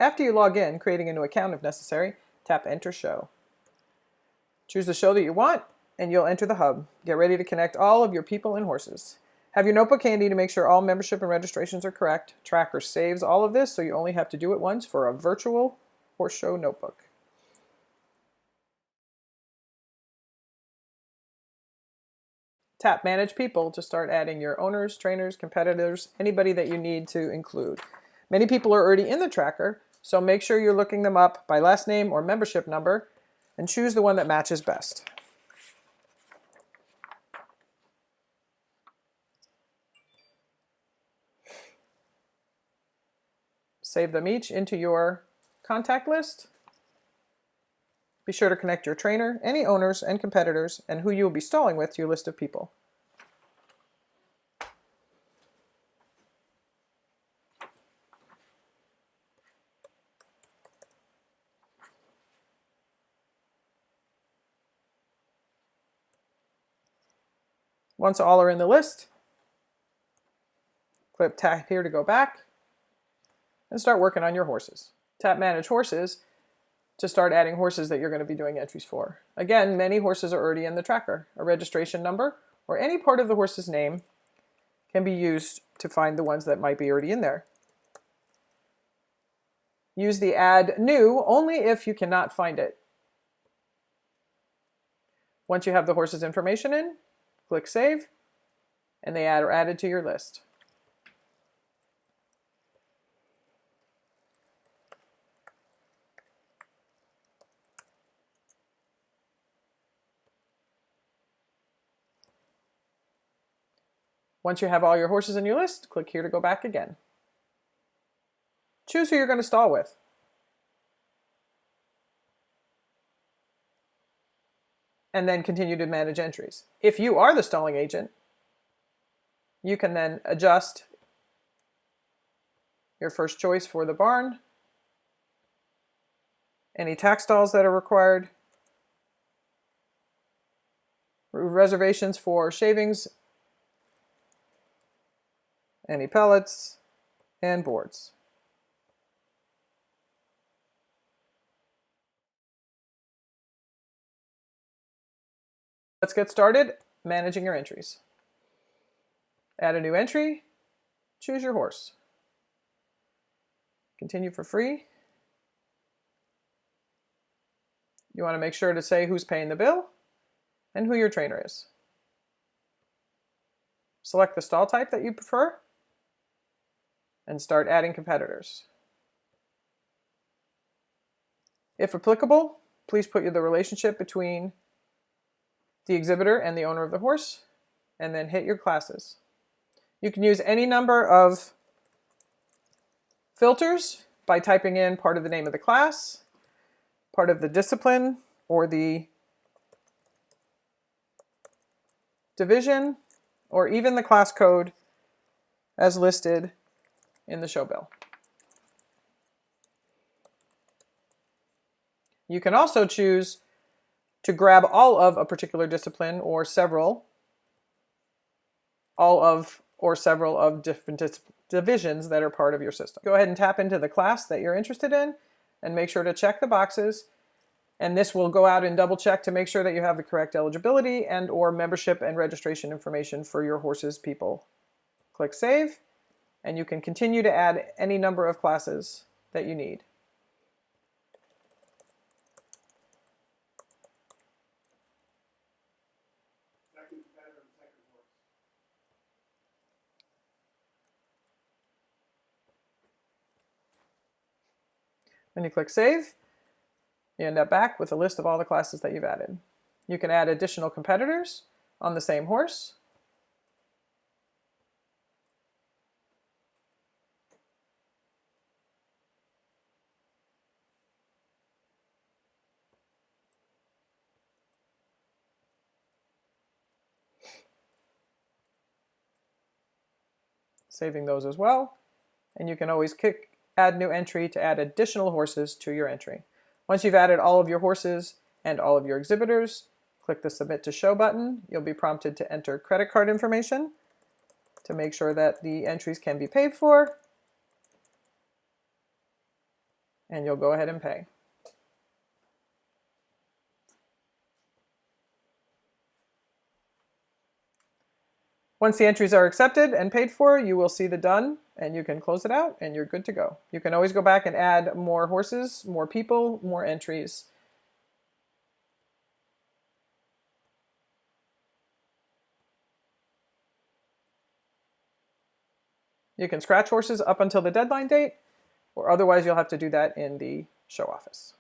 After you log in, creating a new account if necessary, tap Enter Show. Choose the show that you want, and you'll enter the hub. Get ready to connect all of your people and horses. Have your notebook handy to make sure all membership and registrations are correct. Tracker saves all of this, so you only have to do it once for a virtual horse show notebook. Tap Manage People to start adding your owners, trainers, competitors, anybody that you need to include. Many people are already in the tracker, so make sure you're looking them up by last name or membership number and choose the one that matches best. Save them each into your contact list. Be sure to connect your trainer, any owners and competitors, and who you will be stalling with to your list of people. Once all are in the list, tap here to go back and start working on your horses. Tap Manage Horses to start adding horses that you're going to be doing entries for. Again, many horses are already in the tracker. A registration number or any part of the horse's name can be used to find the ones that might be already in there. Use the Add New only if you cannot find it. Once you have the horse's information in, click Save, and they are added to your list. Once you have all your horses in your list, click here to go back again. Choose who you're going to stall with. And then continue to manage entries. If you are the stalling agent, you can then adjust your first choice for the barn, any tack stalls that are required, reservations for shavings, any pellets, and boards. Let's get started managing your entries. Add a new entry, choose your horse. Continue for free. You want to make sure to say who's paying the bill and who your trainer is. Select the stall type that you prefer and start adding competitors. If applicable, please put the relationship between the exhibitor and the owner of the horse, and then hit your classes. You can use any number of filters by typing in part of the name of the class, part of the discipline, or the division, or even the class code as listed in the show bill. You can also choose to grab all of a particular discipline or several, several of different divisions that are part of your system. Go ahead and tap into the class that you're interested in and make sure to check the boxes. And this will go out and double check to make sure that you have the correct eligibility and or membership and registration information for your horse's people. Click Save, and you can continue to add any number of classes that you need. When you click Save, you end up back with a list of all the classes that you've added. You can add additional competitors on the same horse. Saving those as well. And you can always add new entry to add additional horses to your entry. Once you've added all of your horses and all of your exhibitors, click the Submit to Show button. You'll be prompted to enter credit card information to make sure that the entries can be paid for. and you'll go ahead and pay. Once the entries are accepted and paid for, you will see the done, and you can close it out, and you're good to go. You can always go back and add more horses, more people, more entries. You can scratch horses up until the deadline date, or otherwise you'll have to do that in the show office.